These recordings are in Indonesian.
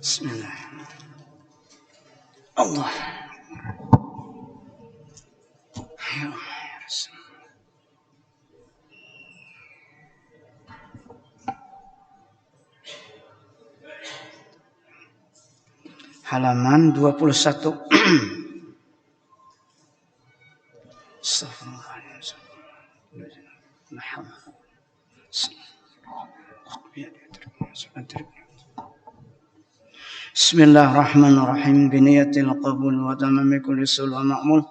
Bismillah. Allah. Halaman 21. Bismillahirrahmanirrahim. Biniyatil qabul wa tamami kulli sul wa ma'mul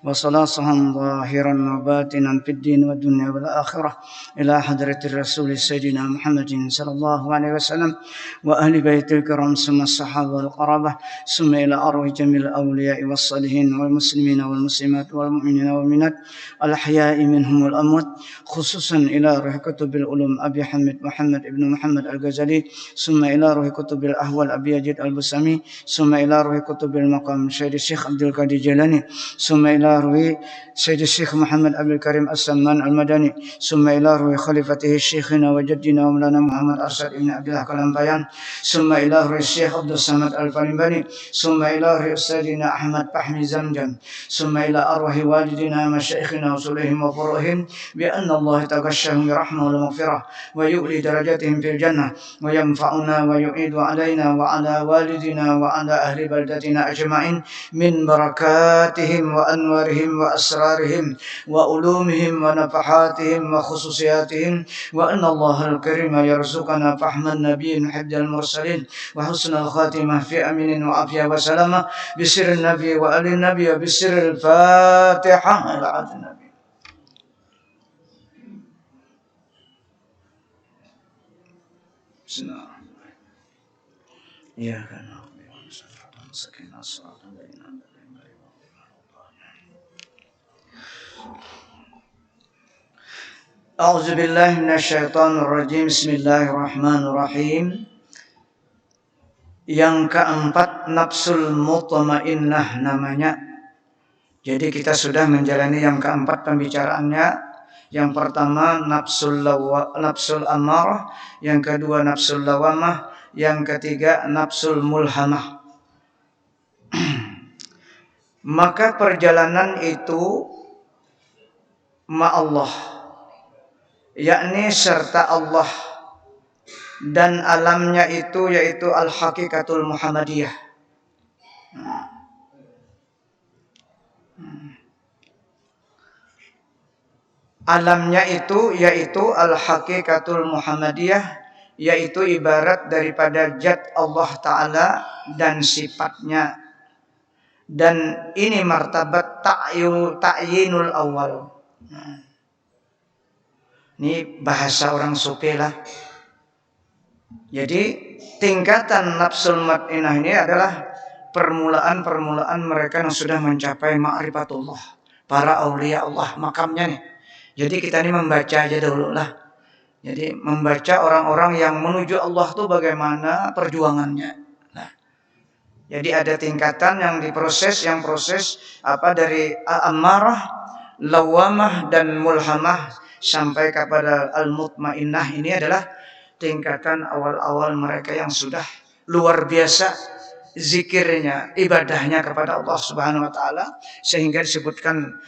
wa salasuhum zahiran wa batinan fid din wa dunya wal akhirah ila hadratir rasul sayyidina Muhammadin sallallahu alaihi wasallam wa ahli baitil kiram summa sahabah wal qarabah summa ila arwah jamil awliya was salihin wal muslimina wal muslimat wal mu'minina wal minat al ahya'i minhum wal amwat khususan ila ruh kutubil ulum Abi Hamid Muhammad ibn Muhammad al-Ghazali summa ila ruh kutubil ahwal Abi Yazid al-Bustami summa ila ruh kutubil maqam Syekh Syekh Abdul Qadir Jailani summa ila ruh Syekh Syekh Muhammad Abdul Karim As-Samman al-Madani summa ila ruh khalifatihi Syekhina wa jaddina wa maulana Muhammad Arsyad ibn Abdullah Kalambayan summa ila ruh Syekh Abdul Samad al-Falimbani summa ila ruh Ustadina Ahmad Fahmi Zamjam summa ila arwahi walidina masyayikhina wa sulihim wa furuhim bi anna Allah taghashshahum bi rahmah wal maghfirah wa yu'li darajatihim fil jannah wa yanfa'una wa yu'idu alaina wa ala walidina wa ala ahli baldatina ajma'in min barakatihim wa anwarihim wa asrarihim wa ulumihim wa nafahatihim wa khususiyatihim wa anna Allah al-karim yarzuqana fahman nabiyyin hibdal mursalin wa husnal khatimah fi aminin wa afiyah wa salamah bisirrin nabi wa alin nabi wa bisirril fatihah ala nabi. Ya kan. A'udzubillahi minasyaitonirrajim. Bismillahirrahmanirrahim. Yang keempat nafsul mutmainnah namanya. Jadi kita sudah menjalani yang keempat pembicaraannya. Yang pertama nafsul amarah, yang kedua nafsul lawamah, yang ketiga nafsul mulhamah. Maka perjalanan itu ma'allah, yakni serta Allah, dan alamnya itu yaitu al-hakikatul Muhammadiyah. Alamnya itu yaitu al-hakikatul Muhammadiyah, yaitu ibarat daripada zat Allah Ta'ala dan sifatnya. Dan ini martabat ta'yinul awal. Ini bahasa orang sufi lah. Jadi tingkatan nafsul mutmainnah ini adalah permulaan mereka yang sudah mencapai ma'rifatullah, para aulia Allah, makamnya nih. Jadi kita ini membaca aja dulu lah. Jadi membaca orang-orang yang menuju Allah itu bagaimana perjuangannya. Nah, jadi ada tingkatan yang diproses, dari amarah, lawamah dan mulhamah sampai kepada al-mutmainnah. Ini adalah tingkatan awal-awal mereka yang sudah luar biasa zikirnya, ibadahnya kepada Allah Subhanahu wa taala, sehingga disebutkan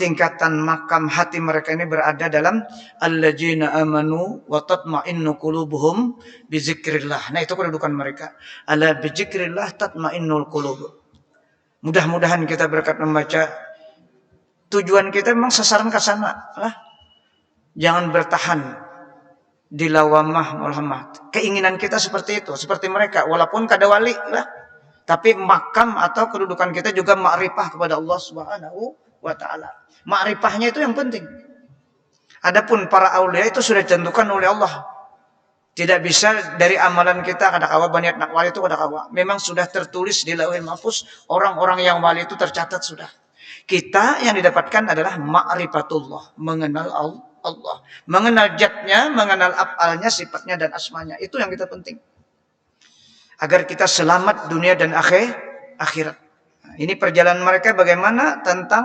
tingkatan makam hati mereka ini berada dalam alladzina amanu wa tatma'innu qulubuhum bi dzikrillah. Nah, itu kedudukan mereka. Ala bi dzikrillah tatma'innul qulub. Mudah-mudahan kita berkat membaca, tujuan kita memang sasaran ke sana lah. Jangan bertahan di lawamah mulhamah. Keinginan kita seperti itu, seperti mereka, walaupun kada wali lah, tapi makam atau kedudukan kita juga ma'rifah kepada Allah Subhanahu wa taala. Ma'rifahnya itu yang penting. Adapun para aulia itu sudah ditentukan oleh Allah. Tidak bisa dari amalan kita kada kawa baniat nak wali itu kada kawa. Memang sudah tertulis di Lauhul Mahfuz, orang-orang yang wali itu tercatat sudah. Kita yang didapatkan adalah ma'rifatullah, mengenal Allah, mengenal zatnya, mengenal af'alnya, sifatnya dan asmanya. Itu yang kita penting. Agar kita selamat dunia dan akhirat. Nah, ini perjalanan mereka bagaimana tentang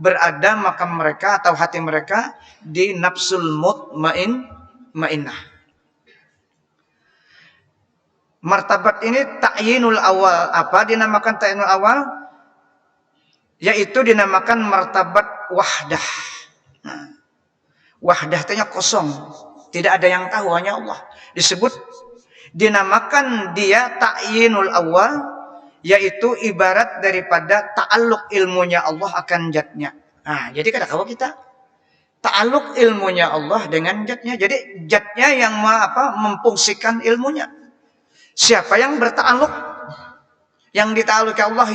berada makam mereka atau hati mereka di nafsul mutmainnah. Martabat ini ta'yinul awal. Apa dinamakan ta'yinul awal? Yaitu dinamakan martabat wahdah. Nah, wahdah itu kosong, tidak ada yang tahu, hanya Allah. Disebut, dinamakan dia ta'yinul awal, yaitu ibarat daripada ta'alluq ilmunya Allah akan zatnya. Nah, jadi kata kalau kita ta'alluq ilmunya Allah dengan zatnya. Jadi zatnya yang memfungsikan ilmunya. Siapa yang berta'alluq? Yang dita'alluqi Allah,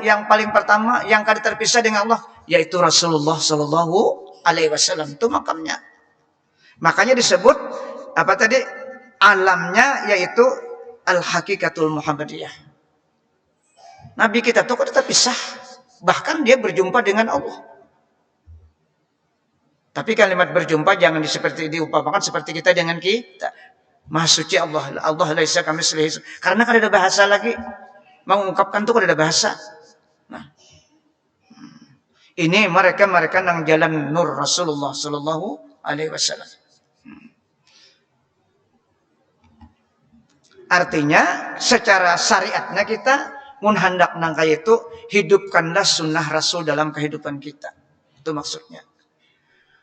yang paling pertama, yang kada terpisah dengan Allah, yaitu Rasulullah Sallallahu Alaihi Wasallam. Itu makamnya. Makanya disebut apa tadi? Alamnya yaitu al-hakikatul Muhammadiyah. Nabi kita itu kada terpisah. Bahkan dia berjumpa dengan Allah. Tapi kalimat berjumpa jangan seperti diumpamakan seperti kita dengan kita. Maha suci Allah. Allah laisa kamitslihi. Karena kada ada bahasa lagi. Mengungkapkan itu kada ada bahasa. Nah. Ini mereka nang jalan nur Rasulullah Sallallahu Alaihi Wasallam. Artinya secara syariatnya kita mun hendak nang kaya itu hidupkanlah sunnah Rasul dalam kehidupan kita. Itu maksudnya.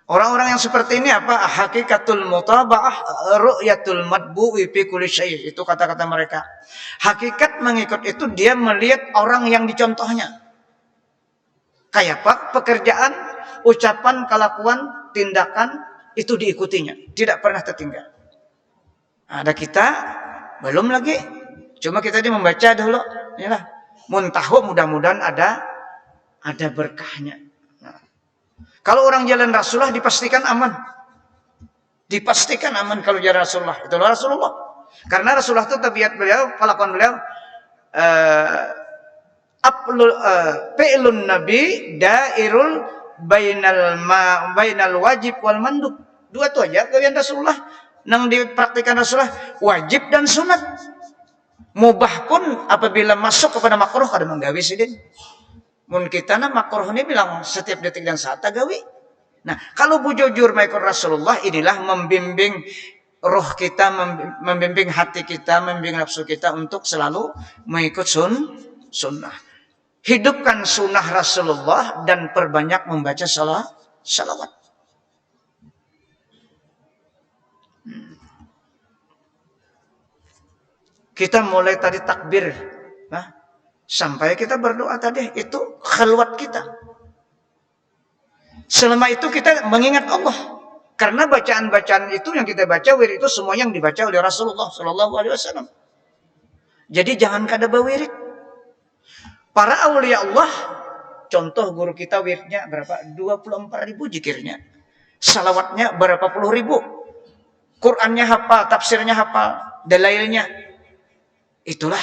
Orang-orang yang seperti ini apa? Hakikatul mutaba'ah ru'yatul matbu'i fi kulli syai'. Itu kata-kata mereka. Hakikat mengikut itu dia melihat orang yang dicontohnya. Kayak apa? Pekerjaan, ucapan, kelakuan, tindakan itu diikutinya. Tidak pernah tertinggal. Ada kita belum lagi. Cuma kita ini membaca dulu. Inilah. Muntahu mudah-mudahan ada berkahnya. Kalau orang jalan Rasulullah dipastikan aman. Dipastikan aman kalau jalan Rasulullah. Itulah Rasulullah. Karena Rasulullah itu tabiat beliau, kelakuan beliau fi'lun nabi dairul bainal wajib wal mandub. Dua itu aja gawean Rasulullah. Nang dipraktikan Rasulullah wajib dan sunat. Mubah pun apabila masuk kepada makruh kada menggawe sidin. Mun kita makruh ini bilang setiap detik dan saat gawi. Nah, kalau bujujur mengikut Rasulullah, inilah membimbing roh kita, membimbing hati kita, membimbing nafsu kita untuk selalu mengikut sunnah. Hidupkan sunnah Rasulullah dan perbanyak membaca salawat. Kita mulai tadi takbir. Nah, sampai kita berdoa tadi, itu khalwat kita. Selama itu kita mengingat Allah. Karena bacaan-bacaan itu yang kita baca, wirid itu semua yang dibaca oleh Rasulullah Sallallahu Alaihi Wasallam. Jadi jangan kada bawirid. Para aulia Allah, contoh guru kita wiridnya berapa? 24.000 zikirnya. Salawatnya berapa puluh ribu. Qurannya hafal, tafsirnya hafal, dalailnya. Itulah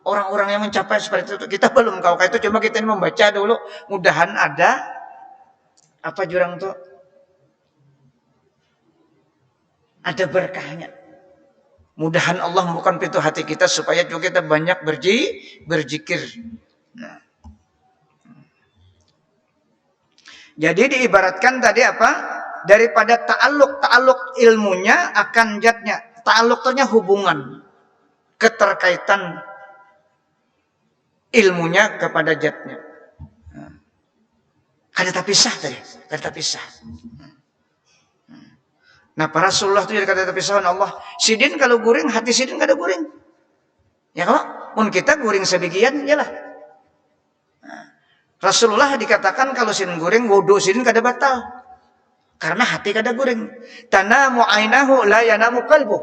orang-orang yang mencapai seperti itu. Kita belum kau itu, cuma kita ini membaca dulu. Mudahan ada apa jurang tuh? Ada berkahnya. Mudahan Allah membuka pintu hati kita supaya juga kita banyak berzikir. Nah. Jadi diibaratkan tadi apa? Daripada ta'alluq ilmunya akan zatnya. Ta'alluqnya hubungan, keterkaitan ilmunya kepada zatnya. Kada terpisah tadi, kada terpisah. Nah, para Rasulullah itu jadi kada terpisah oleh Allah. Sidin kalau guring, hati sidin kada guring. Ya kalau mun kita guring sebagian, iyalah. Nah, Rasulullah dikatakan kalau sidin guring, wudu sidin kada batal. Karena hati kada guring. Tanamu ainahu la yanamu qalbu.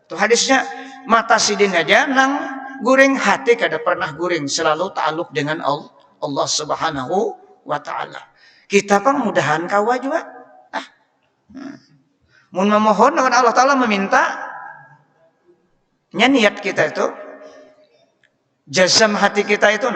Itu hadisnya, mata sidin aja nang guring, hati kada pernah guring, selalu ta'alluq dengan Allah Subhanahu wa ta'ala. Kita pun mudahan kawa juga. Mun memohon dengan Allah Ta'ala meminta, niat kita itu, jazam hati kita itu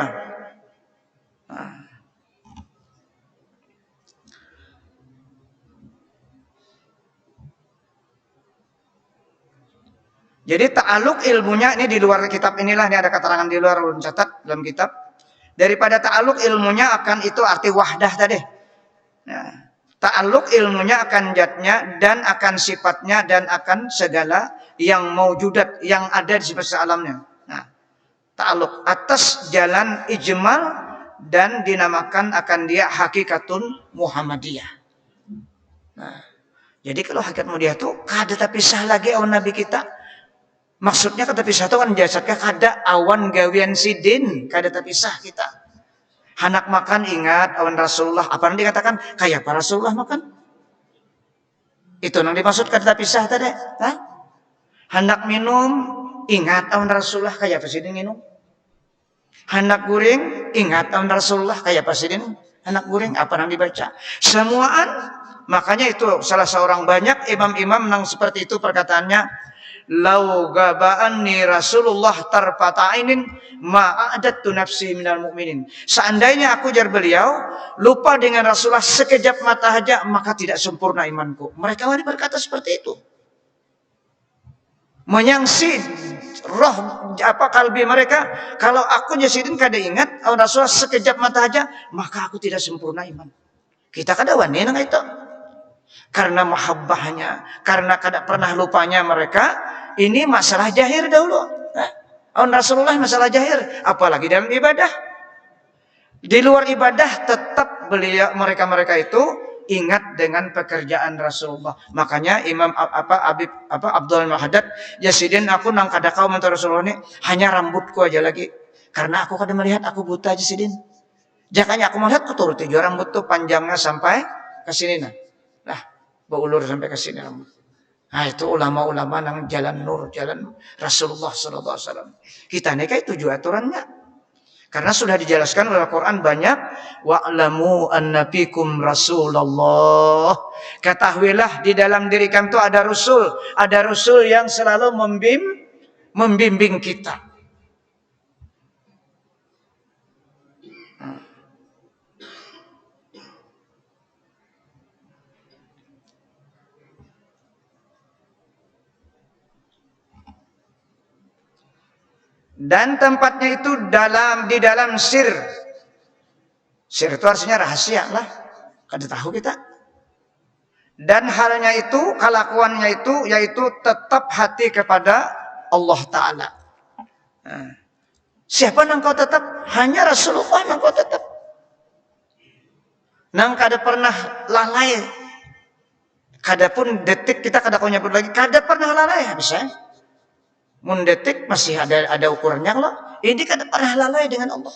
Jadi ta'aluk ilmunya ini di luar kitab inilah, ini ada keterangan di luar, ulun catat dalam kitab. Daripada ta'aluk ilmunya akan itu arti wahdah tadi. Nah, ta'aluk ilmunya akan zatnya dan akan sifatnya dan akan segala yang maujudat, yang ada di semesta alamnya. Nah, ta'alluq atas jalan ijmal dan dinamakan akan dia hakikatun Muhammadiyah. Nah, jadi kalau hakikat Muhammadiyah itu kada terpisah lagi awan Nabi kita. Maksudnya kada terpisah itu kan jasadnya kada awan gawian sidin, kada terpisah kita. Hanak makan ingat awan Rasulullah. Apa yang dikatakan? Kayak para Rasulullah makan. Itu yang dimaksud kada terpisah tadi. Hah? Hendak minum, ingat awan Rasulullah kayak presiden minum. Hendak guring, ingat awan Rasulullah kayak presiden. Hendak guring, apa yang dibaca? Semuaan, makanya itu salah seorang banyak imam-imam yang seperti itu perkataannya. Lau gabaanni Rasulullah tarfata'inin ma'adattu nafsi minal mu'minin. Seandainya aku jar beliau lupa dengan Rasulullah sekejap mata saja, maka tidak sempurna imanku. Mereka berkata seperti itu. Menyangsi roh kalbi mereka, kalau aku jasidin kada ingat Rasulullah sekejap mata saja, maka aku tidak sempurna iman. Kita kada wani nang itu. Karena mahabbahnya, karena kada pernah lupanya mereka, ini masalah jahir dahulu. Rasulullah masalah jahir, apalagi dalam ibadah. Di luar ibadah tetap beliau mereka itu ingat dengan pekerjaan Rasulullah. Makanya Imam Abdul Mahaddad, Jasidin aku nang kada kau mentor Rasulullah ini hanya rambutku aja lagi. Karena aku kada melihat, aku buta Jasidin. Jangannya aku melihat aku turuti juga rambut tuh panjangnya sampai ke sini nah. Nah, berulur sampai ke sini rambut. Nah, itu ulama-ulama nang jalan nur, jalan Rasulullah sallallahu alaihi wasallam. Kita ini kayak tujuh aturannya. Karena sudah dijelaskan oleh Al-Qur'an banyak, wa'lamu anna fikum Rasulullah. Ketahuilah di dalam diri kamu itu ada rasul yang selalu membimbing kita. Dan tempatnya itu di dalam sir. Sir itu artinya rahasia lah. Kada tahu kita. Dan halnya itu, kelakuannya itu, yaitu tetap hati kepada Allah Ta'ala. Nah, siapa nang kau tetap? Hanya Rasulullah nang kau tetap. Nang kada pernah lalai. Kada pun detik kita kada kau nyebut lagi. Kada pernah lalai habis mendetik masih ada ukurannya loh. Ini kada pernah lalai dengan Allah.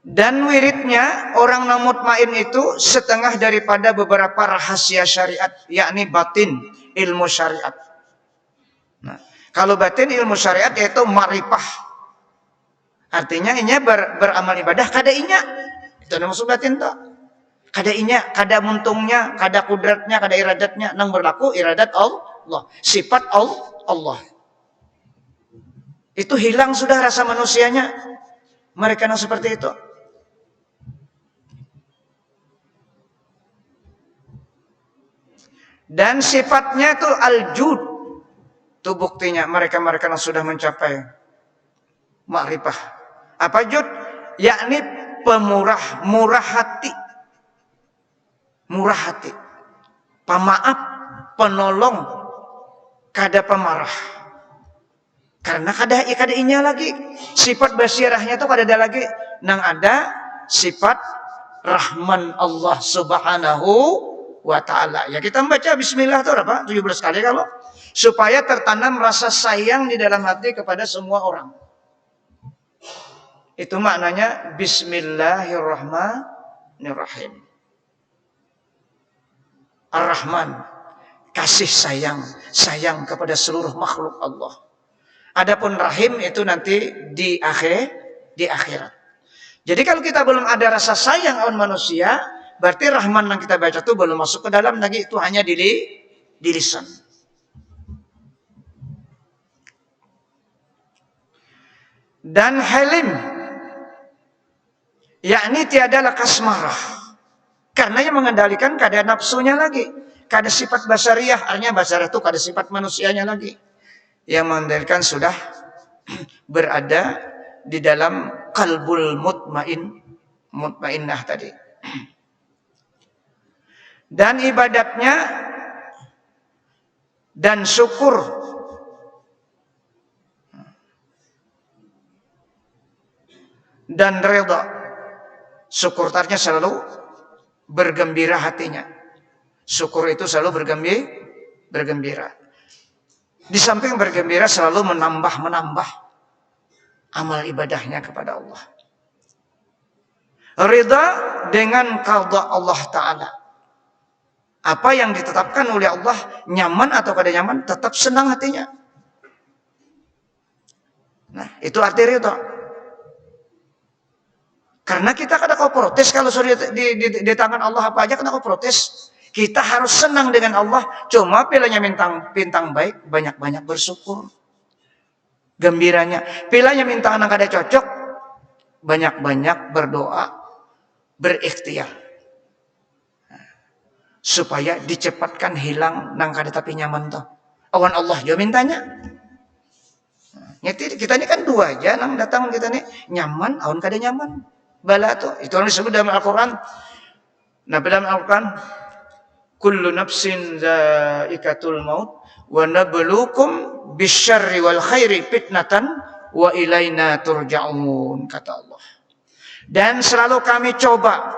Dan wiridnya orang yang mutmain itu setengah daripada beberapa rahasia syariat, yakni batin ilmu syariat. Nah, kalau batin ilmu syariat yaitu marifah. Artinya inya beramal ibadah kada inya. Itu maksud batin tuh. Kada inya, kada muntungnya, kada kudratnya, kada iradatnya, nang berlaku iradat Allah, sifat Allah. Itu hilang sudah rasa manusianya. Mereka yang seperti itu. Dan sifatnya itu al-jud. Itu buktinya mereka yang sudah mencapai ma'rifah. Apa jud? Yakni pemurah, murah hati. Murah hati, pemaaf, penolong, kada pemarah. Karena kada inya lagi sifat basirahnya itu kada ada lagi. Nang ada sifat Rahman Allah Subhanahu wa Ta'ala. Ya kita membaca Bismillah itu apa? 17 kali kalau supaya tertanam rasa sayang di dalam hati kepada semua orang. Itu maknanya Bismillahirrahmanirrahim. Ar-Rahman, kasih sayang kepada seluruh makhluk Allah. Adapun Rahim itu nanti di akhirat. Jadi kalau kita belum ada rasa sayang awan manusia, berarti Rahman yang kita baca itu belum masuk ke dalam lagi, itu hanya di lisan. Dan Halim, yakni tiada lekas marah. Karena yang mengendalikan kada nafsunya lagi. Kada sifat basariyah. Artinya basariyah itu kada sifat manusianya lagi. Yang mengendalikan sudah berada di dalam qalbul mutmainnah tadi. Dan ibadatnya dan syukur. Dan redha. Syukur artinya selalu bergembira hatinya. Syukur itu selalu bergembira. Di samping bergembira selalu menambah amal ibadahnya kepada Allah. Ridha dengan qada Allah Ta'ala. Apa yang ditetapkan oleh Allah, nyaman atau kada nyaman, tetap senang hatinya. Nah, itu arti ridha. Karena kita kada kau protes kalau sudah di tangan Allah apa aja, kada kau protes. Kita harus senang dengan Allah. Cuma pilihnya bintang baik, banyak-banyak bersyukur. Gembiranya. Pilihnya bintang yang kada cocok, banyak-banyak berdoa, berikhtiar. Supaya dicepatkan hilang nang kada tapi nyaman toh. Awan Allah jo mintanya. Kita ini kan dua aja nang datang kita nih, nyaman, awan kada nyaman. Bala tuh. Itu yang disebut dalam Al-Qur'an. Nah, dalam Al-Qur'an, kullu nafsin zaikatul maut wa nabluukum bisyarri wal khairi fitnatan wa ilaina turja'un, kata Allah. Dan selalu kami coba,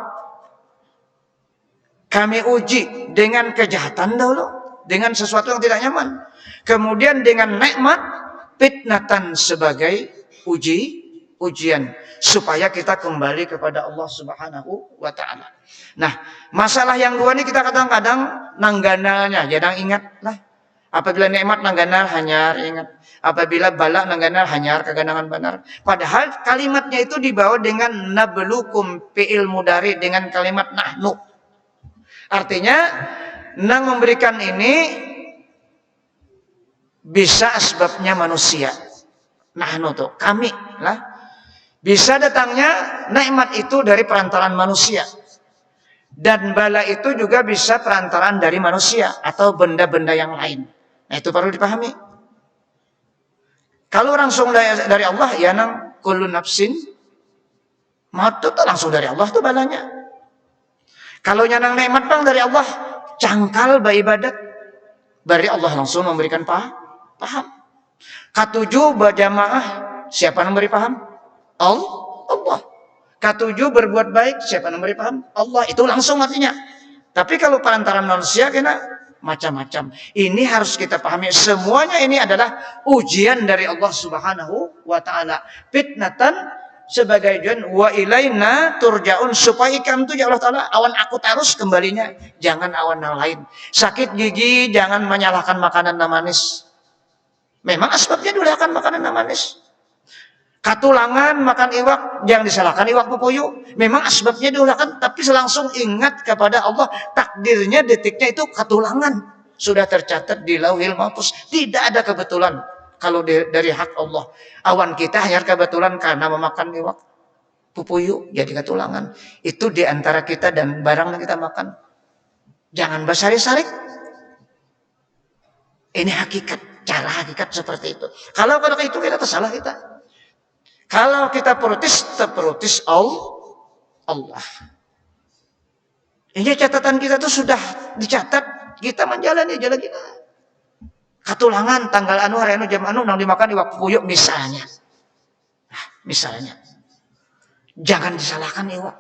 kami uji dengan kejahatan dahulu, dengan sesuatu yang tidak nyaman. Kemudian dengan nikmat, fitnatan sebagai ujian supaya kita kembali kepada Allah Subhanahu wa Ta'ala. Nah, masalah yang dua ini kita kadang-kadang nangganalnya, jangan ingatlah. Apabila nikmat nangganal hanyar, ingat. Apabila bala nangganal hanyar, keganangan benar. Padahal kalimatnya itu dibawa dengan nablukum, fi'il mudhari dengan kalimat nahnu. Artinya, nang memberikan ini bisa sebabnya manusia. Nahnu tuh, kami lah. Bisa datangnya nikmat itu dari perantaraan manusia. Dan bala itu juga bisa perantaraan dari manusia atau benda-benda yang lain. Nah, itu perlu dipahami. Kalau langsung dari Allah, ya nang kullu nafsin maut itu langsung dari Allah tuh balanya. Kalau nyanang nikmat bang dari Allah, cangkal beribadat, dari Allah langsung memberikan paham. Ketujuh berjamaah, siapa yang memberi paham? Allah. Ketujuh berbuat baik, siapa yang memberi paham? Allah. Itu langsung artinya. Tapi kalau perantaran manusia kena macam-macam. Ini harus kita pahami. Semuanya ini adalah ujian dari Allah Subhanahu wa Ta'ala. Fitnatan sebagai ujian, wa ilaina turja'un, supaya kamu tuh ya Allah Ta'ala awan aku terus kembalinya. Jangan awan yang lain. Sakit gigi jangan menyalahkan makanan yang manis. Memang asbabnya dulu makanan yang manis. Katulangan makan iwak, jangan disalahkan iwak pupuyuh. Memang asbabnya diulahkan, tapi langsung ingat kepada Allah. Takdirnya detiknya itu katulangan. Sudah tercatat di Lauhil Mahfuz. Tidak ada kebetulan kalau dari hak Allah. Awan kita hanya kebetulan karena memakan iwak pupuyuh, jadi katulangan. Itu di antara kita dan barang yang kita makan. Jangan bersari-sari. Ini hakikat, cara hakikat seperti itu. Kalau itu kita tersalah kita. Kalau kita protes Allah. Ini catatan kita tuh sudah dicatat, kita menjalani jalan kita. Katulangan tanggal anu hari anu jam anu nang dimakan iwak puyuh misalnya. Nah, misalnya. Jangan disalahkan iwak.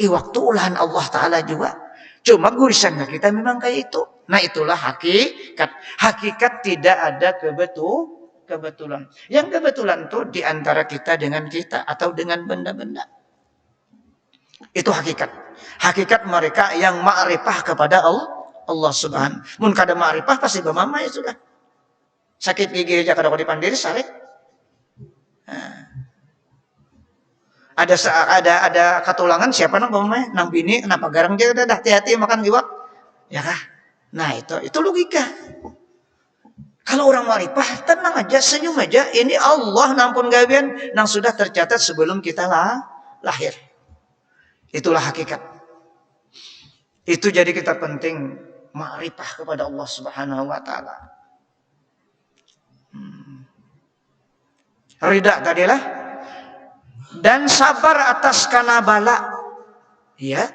Iwak itu olahan Allah Ta'ala juga. Cuma gurisannya kita memang kayak itu. Nah, itulah hakikat. Hakikat tidak ada kebetulan. Yang kebetulan itu di antara kita dengan kita atau dengan benda-benda. Itu hakikat. Hakikat mereka yang ma'rifah kepada Allah Subhanahu. Mun kada ma'rifah pasti bemama ya sudah. Sakit gigi aja kada dipandiri sarik. Ada katulangan siapa nang bemama? Nang bini kenapa garang dia udah hati-hati makan iwak? Ya kah? Nah, itu logika. Kalau orang ma'rifah, tenang aja, senyum aja. Ini Allah nampun gawian yang sudah tercatat sebelum kita lahir. Itulah hakikat. Itu jadi kita penting ma'rifah kepada Allah Subhanahu wa Ta'ala. Ridha tadilah. Dan sabar atas kana bala. Ya.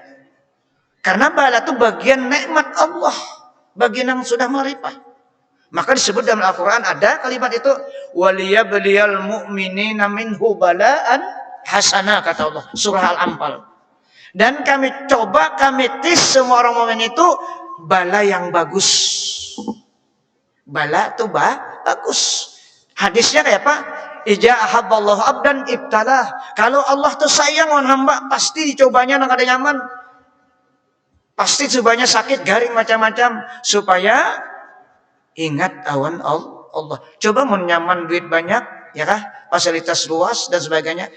Karena bala itu bagian nikmat Allah. Bagian yang sudah ma'rifah. Maka disebut dalam Al-Quran ada kalimat itu, waliyabdiyal mu'minina minhu bala'an hasanah, kata Allah, surah Al-Anfal. Dan kami coba, kami tes semua orang mukmin itu bala yang bagus. Bala itu bagus. Hadisnya kayak apa? Ija ahabballahu abdan ibtalah. Kalau Allah tuh sayang on hamba, pasti dicobanya nang kada nyaman. Pasti cobanya sakit, garing macam-macam, supaya ingat awan Allah. Coba mau nyaman duit banyak, ya kah? Fasilitas luas dan sebagainya.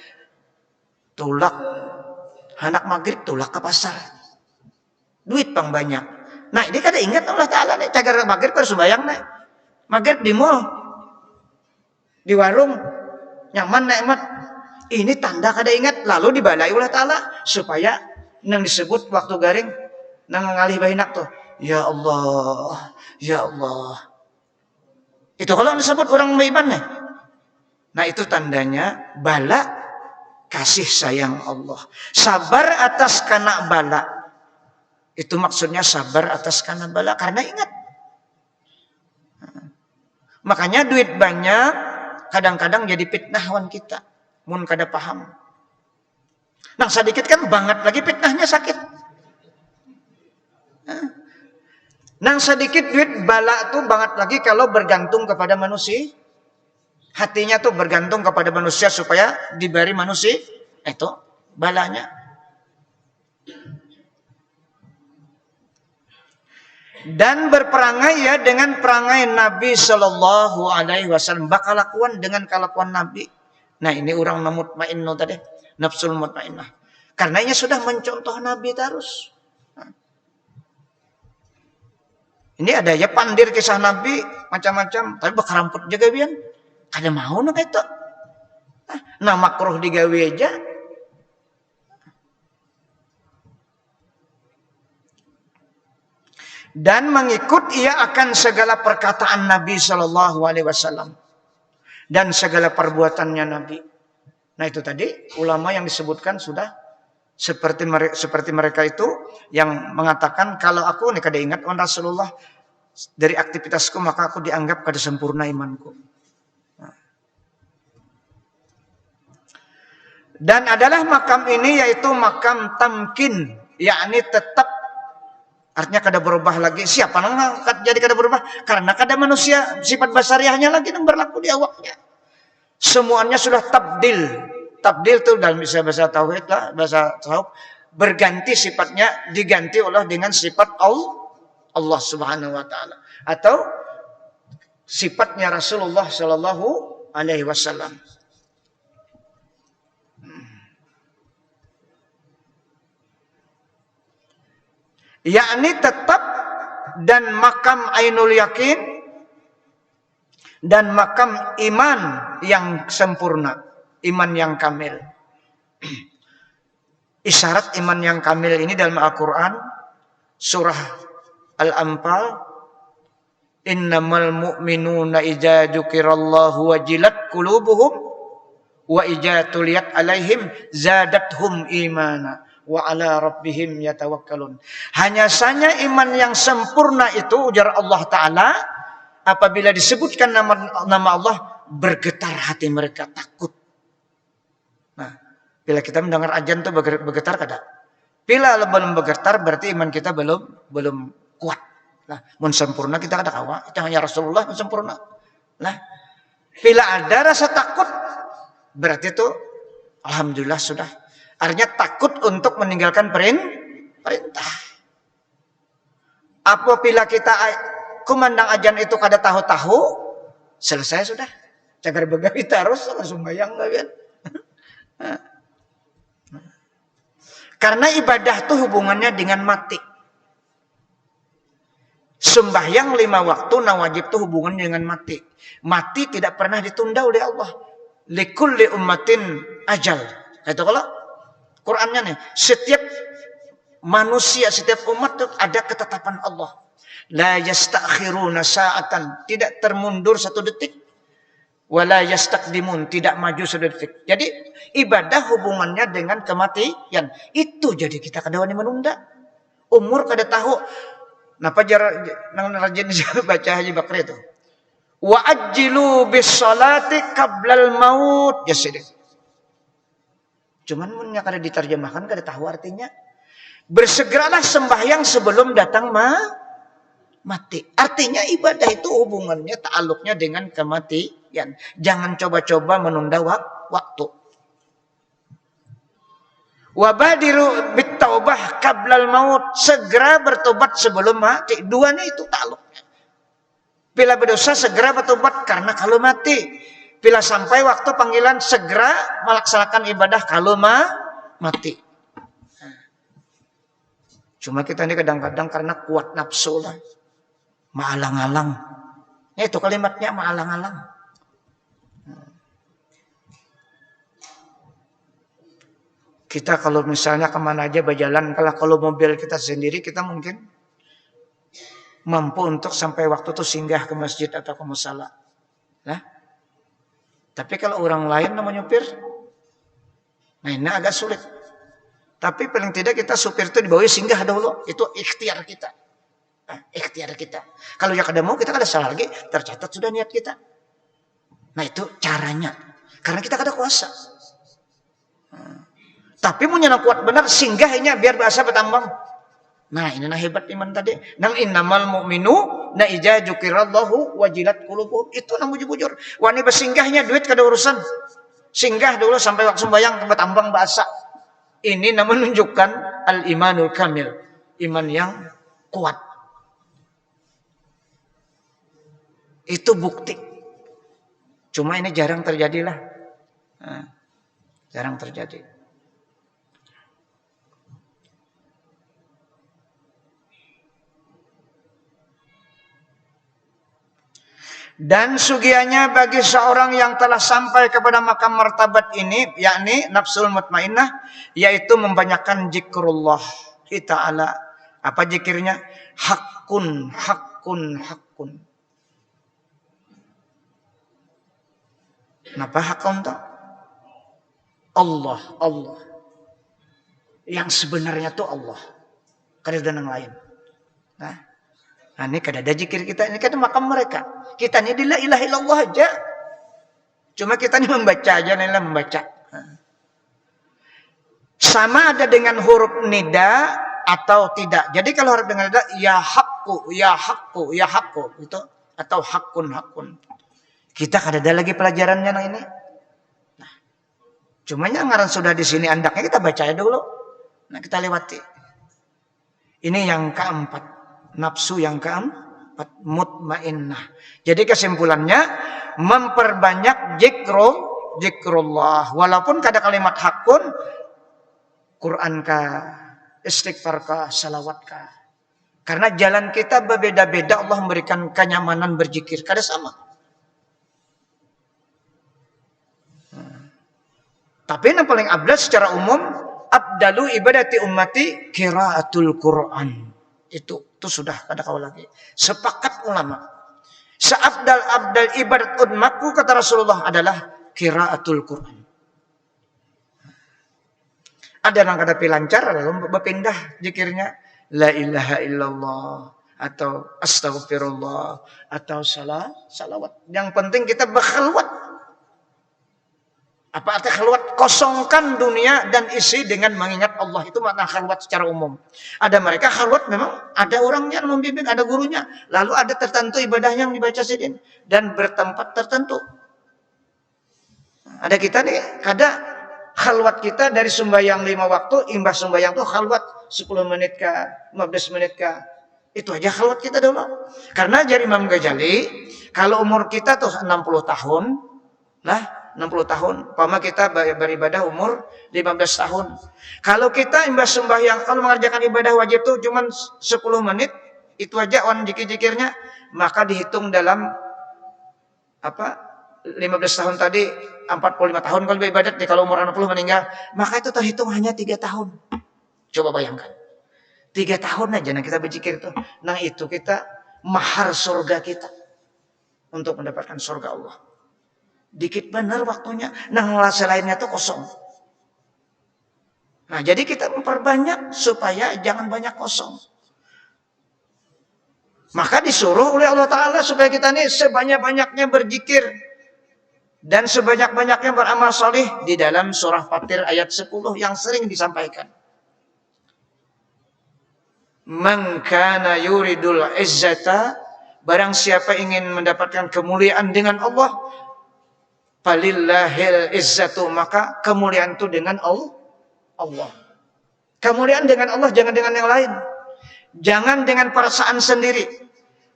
Tulak anak maghrib, tulak ke pasar. Duit pang banyak. Nah, ini kada ingat Allah Ta'ala nih. Cagar maghrib kan sembayang nih. Maghrib di mall, di warung, nyaman nikmat. Ini tanda kada ingat, lalu dibalai Allah Ta'ala supaya nang disebut waktu garing nang ngalih bainak tuh. Ya Allah, ya Allah. Itu kalau disebut orang beriman nih. Nah, itu tandanya bala kasih sayang Allah. Sabar atas kena bala. Itu maksudnya sabar atas kena bala karena ingat. Makanya duit banyak kadang-kadang jadi fitnahan kita. Mun kada paham. Nah, sedikit kan banget lagi fitnahnya sakit. Nang sedikit duit bala tuh banget lagi kalau bergantung kepada manusia. Hatinya tuh bergantung kepada manusia supaya diberi manusia. Itu balanya. Dan berperangai ya dengan perangai Nabi Sallallahu Alaihi Wasallam. Bakal lakuan dengan kelakuan Nabi. Nah, ini orang mutmainnah tadi. Nafsul mutmainnah. Karena ini sudah mencontoh Nabi terus. Ini ada ya pandir kisah Nabi macam-macam, tapi bakaramput juga bian. Kada mau nak itu. Nah, makruh digawe aja. Dan mengikut ia akan segala perkataan Nabi Sallallahu Alaihi Wasallam dan segala perbuatannya Nabi. Nah, itu tadi ulama yang disebutkan sudah seperti mereka itu yang mengatakan kalau aku nih kada ingat on Rasulullah dari aktivitasku maka aku dianggap kada sempurna imanku. Dan adalah makam ini yaitu makam tamkin, yakni tetap, artinya kada berubah lagi. Siapa nang jadi kada berubah? Karena kada manusia sifat basariahnya lagi yang berlaku di awaknya. Semuanya sudah tabdil. Tabdil itu dalam bahasa tauhid lah, bahasa tasawuf, berganti sifatnya, diganti oleh dengan sifat Allah Subhanahu wa taala atau sifatnya Rasulullah sallallahu alaihi wasallam. Yakni tetap dan makam ainul yakin dan makam iman yang sempurna. Iman yang kamil. Isyarat iman yang kamil ini dalam Al-Quran surah Al-Anfal, innamal mu'minuna idza dzukirallahu wajilat qulubuhum wa idza tuliyat alaihim zadathum imana wa ala rabbihim yatawakkalun. Hanya saja iman yang sempurna itu ujar Allah Ta'ala apabila disebutkan nama Allah bergetar hati mereka, takut. Nah, bila kita mendengar ajan tuh bergetar kada? Bila belum bergetar berarti iman kita belum kuat. Nah, mun sempurna kita kada kawa. Itu hanya Rasulullah mun sempurna. Nah, bila ada rasa takut berarti itu alhamdulillah sudah. Artinya takut untuk meninggalkan perintah. Apabila kita kumandang ajan itu kada tahu-tahu, selesai sudah. Cagar begawi terus langsung bayang kan. Karena ibadah itu hubungannya dengan mati. Sembahyang 5 waktu nawajib itu hubungannya dengan mati. Mati tidak pernah ditunda oleh Allah. Likulli ummatin ajal. Itu kalau Qur'annya nih, setiap manusia, setiap umat itu ada ketetapan Allah. La yastakhiruna sa'atan, tidak termundur 1 detik. Wala yastaqdimun, tidak maju 1 detik. Jadi ibadah hubungannya dengan kematian. Itu jadi kita kada wani menunda. Umur kada tahu. Napa jar nang rajin baca Haji Bakri itu. Wa ajjilu bis salati qablal maut. Ya sudah. Cuman mun kada diterjemahkan kada tahu artinya. Bersegeralah sembahyang sebelum datang mati. Artinya ibadah itu hubungannya, ta'aluknya dengan kematian. Jangan coba-coba menunda waktu. Wabadiru bitaubah qablal maut. Segera bertobat sebelum mati. Duanya itu ta'aluknya. Bila berdosa segera bertobat karena kalau mati. Bila sampai waktu panggilan segera melaksanakan ibadah kalau mati. Cuma kita ini kadang-kadang karena kuat nafsu lah. Maalang-alang. Itu kalimatnya maalang-alang. Kita kalau misalnya kemana aja berjalan, kalau mobil kita sendiri, kita mungkin mampu untuk sampai waktu itu singgah ke masjid atau ke musala. Nah, tapi kalau orang lain namanya nyupir, nah ini agak sulit. Tapi paling tidak kita supir itu dibawa singgah dulu, itu ikhtiar kita. Nah, ikhtiar kita. Kalau ya kada mau kita kada salah lagi, tercatat sudah niat kita. Nah itu caranya. Karena kita kada kuasa. Tapi punya kuat benar singgahnya biar bahasa bertambang. Nah ini hebat iman tadi. Nang innamal mu'minu na ija dzukirallahu wajilat qulubuhum. Itu nang bujur-bujur. Wani bersinggahnya duit kada urusan. Singgah dulu sampai waktu sembahyang bertambang bahasa. Ini namun menunjukkan al-imanul kamil. Iman yang kuat. Itu bukti. Cuma ini jarang terjadilah. Nah, jarang terjadi. Dan sugianya bagi seorang yang telah sampai kepada makam martabat ini, yakni nafsul mutmainnah, yaitu membanyakkan zikrullah ta'ala. Apa zikirnya? Hakun, hakun, hakun. Kenapa hakun tak? Allah, Allah. Yang sebenarnya itu Allah. Kada ada yang lain. Nah, ini kada ada zikir kita, ini kada makam mereka. Kita ini la ilaha illallah aja. Cuma kita ini membaca aja, inilah membaca. Sama ada dengan huruf nida atau tidak. Jadi kalau huruf dengan nida, ya hakku, ya hakku, ya hakku. Itu, atau hakun, hakun. Kita kada ada lagi pelajarannya nah ini. Nah, cuma yang ngaran sudah di sini andaknya kita baca dulu. Nah kita lewati. Ini yang keempat. Nafsu yang keempat. Mutmainnah. Jadi kesimpulannya memperbanyak zikrullah. Walaupun kada kalimat hakun, Quran kah, istighfar kah, salawat kah. Karena jalan kita berbeda-beda, Allah memberikan kenyamanan berzikir. Kada sama. Tapi yang paling abdal secara umum, abdalu ibadati ummati qiraatul Quran. Itu sudah kada kau lagi. Sepakat ulama. Seabdal ibadat umatku kata Rasulullah adalah qiraatul Quran. Ada yang kada pilancar lalu berpindah zikirnya la ilaha illallah atau astaghfirullah atau salawat. Yang penting kita berkhalwat. Apa arti khalwat? Kosongkan dunia dan isi dengan mengingat Allah. Itu makna khalwat secara umum. Ada mereka khalwat memang ada orangnya yang membimbing, ada gurunya. Lalu ada tertentu ibadahnya yang dibaca sidin. Dan bertempat tertentu. Ada kita nih, kada khalwat kita dari sembahyang 5 waktu, imbas sembahyang itu khalwat 10 menit kah, 15 menit kah. Itu aja khalwat kita dulu. Karena dari Imam Ghazali, kalau umur kita tuh 60 tahun, lah 60 tahun. Pama kita beribadah umur 15 tahun. Kalau kita imbas sembahyang, kalau mengerjakan ibadah wajib itu cuma 10 menit, itu aja on zikir-zikirnya, maka dihitung dalam 15 tahun tadi 45 tahun kalau beribadat, kalau umur 60 meninggal, maka itu terhitung hanya 3 tahun. Coba bayangkan. 3 tahun aja nah kita berzikir itu. Nah itu kita mahar surga kita untuk mendapatkan surga Allah. Dikit benar waktunya. Nah selainnya itu kosong. Nah jadi kita memperbanyak supaya jangan banyak kosong. Maka disuruh oleh Allah Ta'ala supaya kita ini sebanyak-banyaknya berzikir dan sebanyak-banyaknya beramal saleh di dalam surah Fatir ayat 10 yang sering disampaikan. Man kana yuridul izzata, barang siapa ingin mendapatkan kemuliaan dengan Allah, falillahil izzatu, maka kemuliaan itu dengan Allah. Kemuliaan dengan Allah, jangan dengan yang lain. Jangan dengan perasaan sendiri.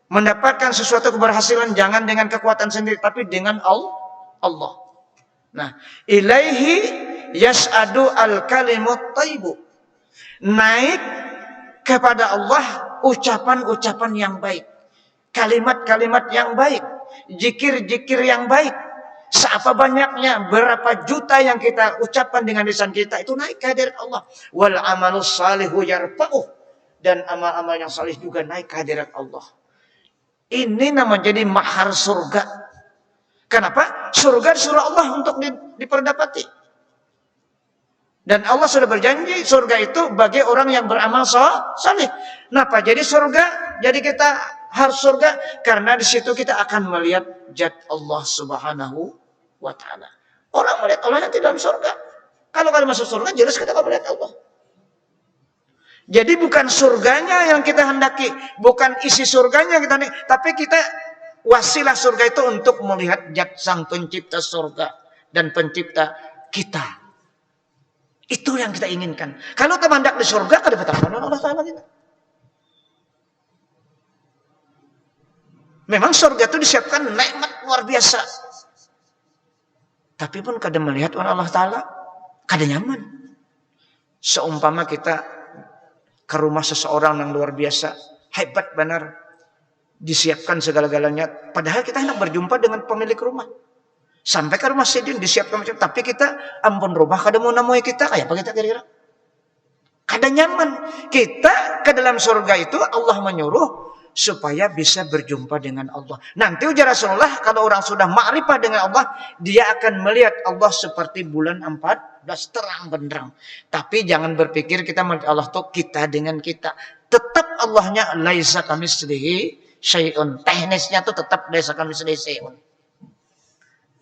Mendapatkan sesuatu keberhasilan jangan dengan kekuatan sendiri, tapi dengan Allah. Nah, ilaihi yas'adu al-kalimut thayyibu. Naik kepada Allah ucapan-ucapan yang baik, kalimat-kalimat yang baik, zikir-zikir yang baik. Seapa banyaknya, berapa juta yang kita ucapkan dengan lisan kita, itu naik ke hadirat Allah. Wal amalus salihu yarfa'uh, dan amal-amal yang salih juga naik ke hadirat Allah. Ini namanya jadi mahar surga. Kenapa? Surga disuruh Allah untuk diperdapati. Dan Allah sudah berjanji surga itu bagi orang yang beramal salih. Kenapa? Jadi surga, jadi kita harus surga karena di situ kita akan melihat zat Allah Subhanahu wa taala. Orang melihat Allah nanti dalam surga. Kalau masuk surga jelas kita akan melihat Allah. Jadi bukan surganya yang kita hendaki, bukan isi surganya yang kita hendaki, tapi kita wasilah surga itu untuk melihat zat sang pencipta surga dan pencipta kita. Itu yang kita inginkan. Kalau kita hendak di surga, kada betapa Allah Taala kita. Memang surga itu disiapkan nikmat luar biasa. Tapi pun kada melihat Allah Taala, kada nyaman. Seumpama kita ke rumah seseorang yang luar biasa, hebat benar, disiapkan segala-galanya, padahal kita hendak berjumpa dengan pemilik rumah. Sampai ke rumah sidin disiapkan macam, tapi kita ampun rumah kada mau namui kita, kayak apa kita kira-kira? Kada nyaman. Kita ke dalam surga itu Allah menyuruh supaya bisa berjumpa dengan Allah. Nanti ujar Rasulullah, kalau orang sudah ma'rifah dengan Allah, dia akan melihat Allah seperti bulan 14 terang benderang. Tapi jangan berpikir kita melihat Allah tuh kita dengan kita. Tetap Allahnya laisa kamitslihi syai'un. Teknisnya tuh tetap laisa kamitslihi syai'un.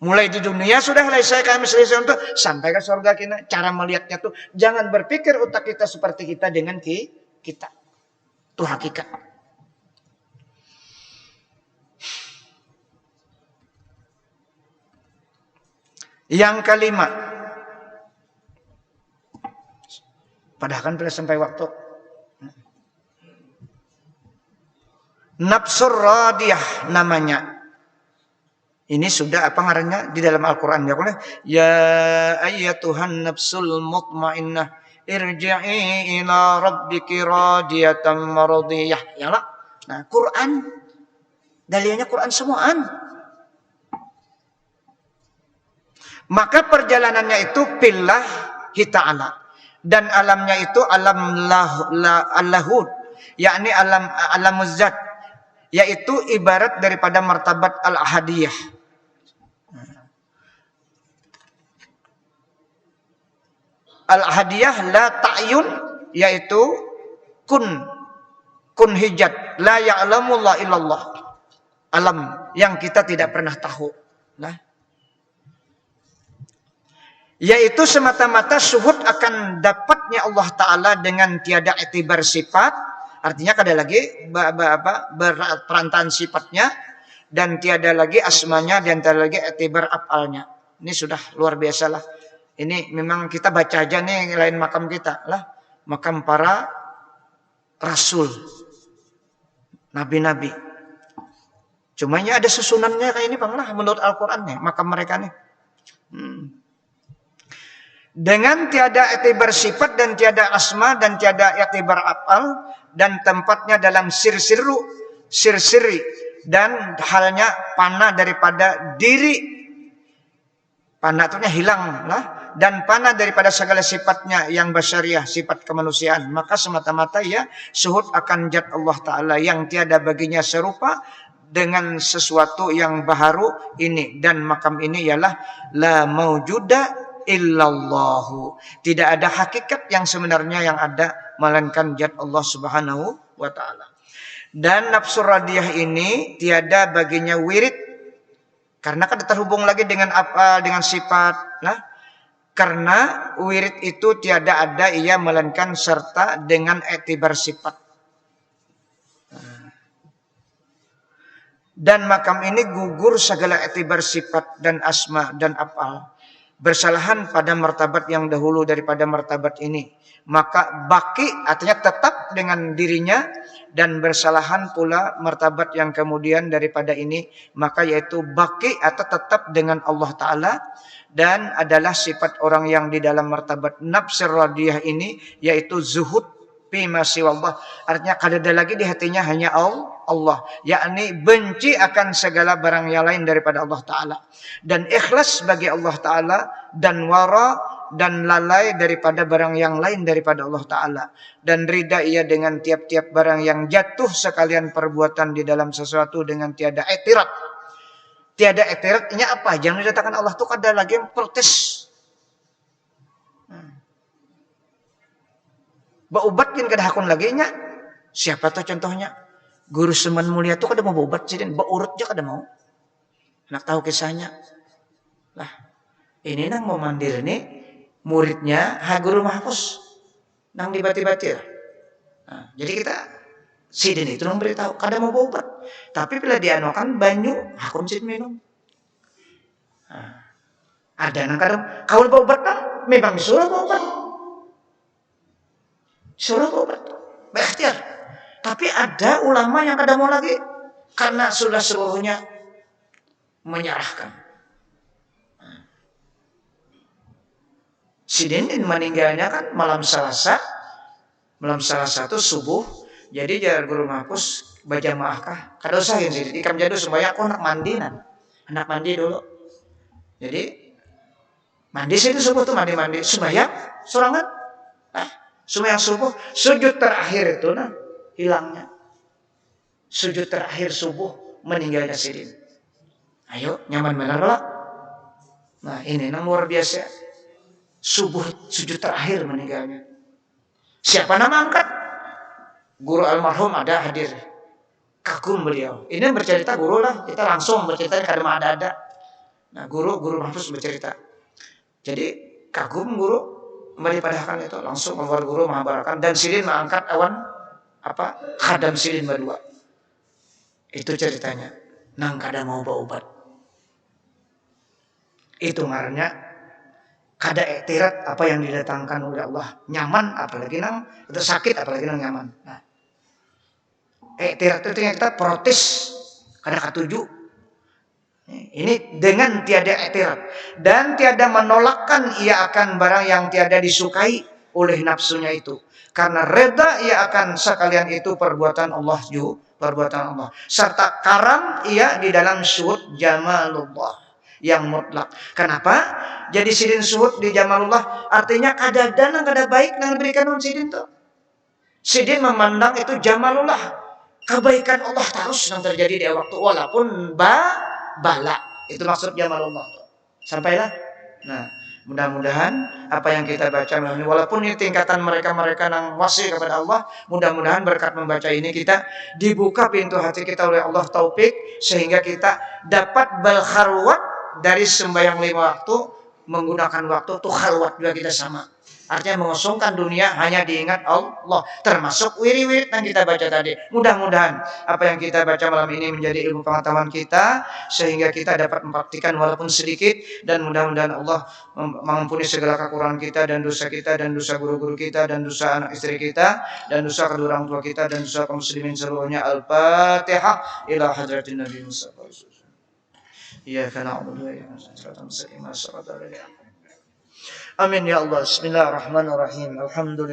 Mulai di dunia sudah laisa kamitslihi syai'un tuh sampai ke surga kita. Cara melihatnya tuh jangan berpikir otak kita seperti kita dengan kita. Itu hakikat. Yang kelima, padahal kan sudah sampai waktu. Nafsur radiyah namanya. Ini sudah apa ngarannya di dalam Al-Qur'an ya ayyatuhan nafsul mutmainnah irji'i ila rabbiki radiyatan maradiyah. Ya lah. Nah, Quran dalilnya Quran semuaan. Maka perjalanannya itu billahi ta'ala. Dan alamnya itu alam lahud, yakni alamuz zat, yaitu ibarat daripada martabat al-ahadiyah. Al-ahadiyah la ta'yun, yaitu kun hijat, la ya'lamullah illallah. Alam yang kita tidak pernah tahu. Nah, yaitu semata-mata syuhud akan dapatnya Allah Ta'ala dengan tiada iktibar sifat. Artinya kada lagi perantaan sifatnya, dan tiada lagi asmanya, dan tiada lagi iktibar af'alnya. Ini sudah luar biasa lah. Ini memang kita baca aja nih, lain makam kita lah. Makam para rasul, nabi-nabi. Cuma ada susunannya kayak ini bang lah, menurut Al-Quran nih, makam mereka nih. Dengan tiada iktibar sifat dan tiada asma dan tiada iktibar af'al, dan tempatnya dalam sir-siri dan halnya panah daripada diri. Panah itu hilang lah, dan panah daripada segala sifatnya yang basyariah, sifat kemanusiaan. Maka semata-mata ya syuhud akan zat Allah Ta'ala yang tiada baginya serupa dengan sesuatu yang baharu ini. Dan makam ini ialah la maujuda illallahu. Tidak ada hakikat yang sebenarnya yang ada melainkan zat Allah Subhanahu wa taala. Dan nafsu radiyah ini tiada baginya wirid, karena kan terhubung lagi dengan apa? Dengan sifat. Nah, karena wirid itu tiada ada ia melainkan serta dengan iktibar sifat. Dan makam ini gugur segala iktibar sifat dan asma dan af'al. Bersalahan pada martabat yang dahulu daripada martabat ini. Maka baki artinya tetap dengan dirinya, dan bersalahan pula martabat yang kemudian daripada ini, maka yaitu baki atau tetap dengan Allah Ta'ala, dan adalah sifat orang yang di dalam martabat nafs radiyah ini, yaitu zuhud fima siwallah. Artinya kada ada lagi di hatinya hanya Allah, yakni benci akan segala barang yang lain daripada Allah Ta'ala, dan ikhlas bagi Allah Ta'ala, dan wara dan lalai daripada barang yang lain daripada Allah Ta'ala, dan rida ia dengan tiap-tiap barang yang jatuh sekalian perbuatan di dalam sesuatu dengan tiada etirat. Tiada etirat ini apa? Jangan dikatakan Allah itu kada lagi yang protes. Baubatkin kada hakun lagi nya. Siapa tuh contohnya? Guru Seman Mulia tuh kada mau baubat sih, dan baurut aja kada mau. Nak tahu kisahnya? Lah, ini nang mau mandir nih muridnya Guru Mahfuz nang dibati-bati. Nah, jadi kita sidin itu nang beritahu kada mau baubat. Tapi bila dianokan banyu hakun sid minum. Nah, ada nang kada kaul baubat kan memang disuruh baubat. Suruh baubat. Berikhtiar. Tapi ada ulama yang kada mau lagi karena sudah seluruhnya menyerahkan. Sidin meninggalnya kan malam Selasa itu subuh. Jadi jar Guru Mahfuz berjamaah kah? Kada usah Sidin. Ikam jadu sembahyang aku anak mandi anak mandi dulu. Jadi mandi situ subuh tuh mandi sembahyang sorangan. Sembahyang subuh, sujud terakhir itu hilangnya. Sujud terakhir subuh meninggalnya Sidin. Ayo, nyaman benar lah. Nah, ini luar biasa. Subuh sujud terakhir meninggalnya. Siapa nama angkat? Guru almarhum ada hadir. Kagum beliau. Ini bercerita guru lah. Kita langsung bercerita karena ada. Nah, guru Mahfuz bercerita. Jadi kagum guru melipadahkan itu langsung keluar guru menghabarkan, dan Sidin mengangkat awan khadam Sidin berdua. Itu ceritanya. Nang kada mau baubat. Itu ngarannya kada iktirat apa yang didatangkan oleh Allah. Nyaman apalagi nang itu sakit apalagi nang nyaman. Nah, iktirat itu yang kita protes kada katuju. Ini dengan tiada iktirat dan tiada menolakkan ia akan barang yang tiada disukai oleh nafsunya itu. Karena reda ia akan sekalian itu perbuatan Allah perbuatan Allah. Serta karam ia di dalam syuhud jamalullah yang mutlak. Kenapa? Jadi Sidin syuhud di jamalullah artinya kada baik yang diberikan oleh Sidin tuh. Sidin memandang itu jamalullah, kebaikan Allah terus yang terjadi di waktu walaupun bala. Itu maksud jamalullah. Sampailah. Nah, mudah-mudahan apa yang kita baca walaupun ini tingkatan mereka yang wasi kepada Allah, mudah-mudahan berkat membaca ini kita dibuka pintu hati kita oleh Allah taufik sehingga kita dapat berkhalwat dari sembahyang 5 waktu menggunakan waktu tuh khalwat juga kita sama. Artinya mengosongkan dunia hanya diingat Allah, termasuk wirid-wirid yang kita baca tadi. Mudah-mudahan apa yang kita baca malam ini menjadi ilmu pengetahuan kita sehingga kita dapat mempraktikkan walaupun sedikit, dan mudah-mudahan Allah mengampuni segala kekurangan kita dan dosa guru-guru kita dan dosa anak istri kita dan dosa kedua orang tua kita dan dosa kaum muslimin seluruhnya. Al-Fatihah ila hadratin Nabi Mustafa. Iyyaka na'budu wa iyyaka nasta'in. Amin ya Allah. Bismillahirrahmanirrahim. Alhamdulillah.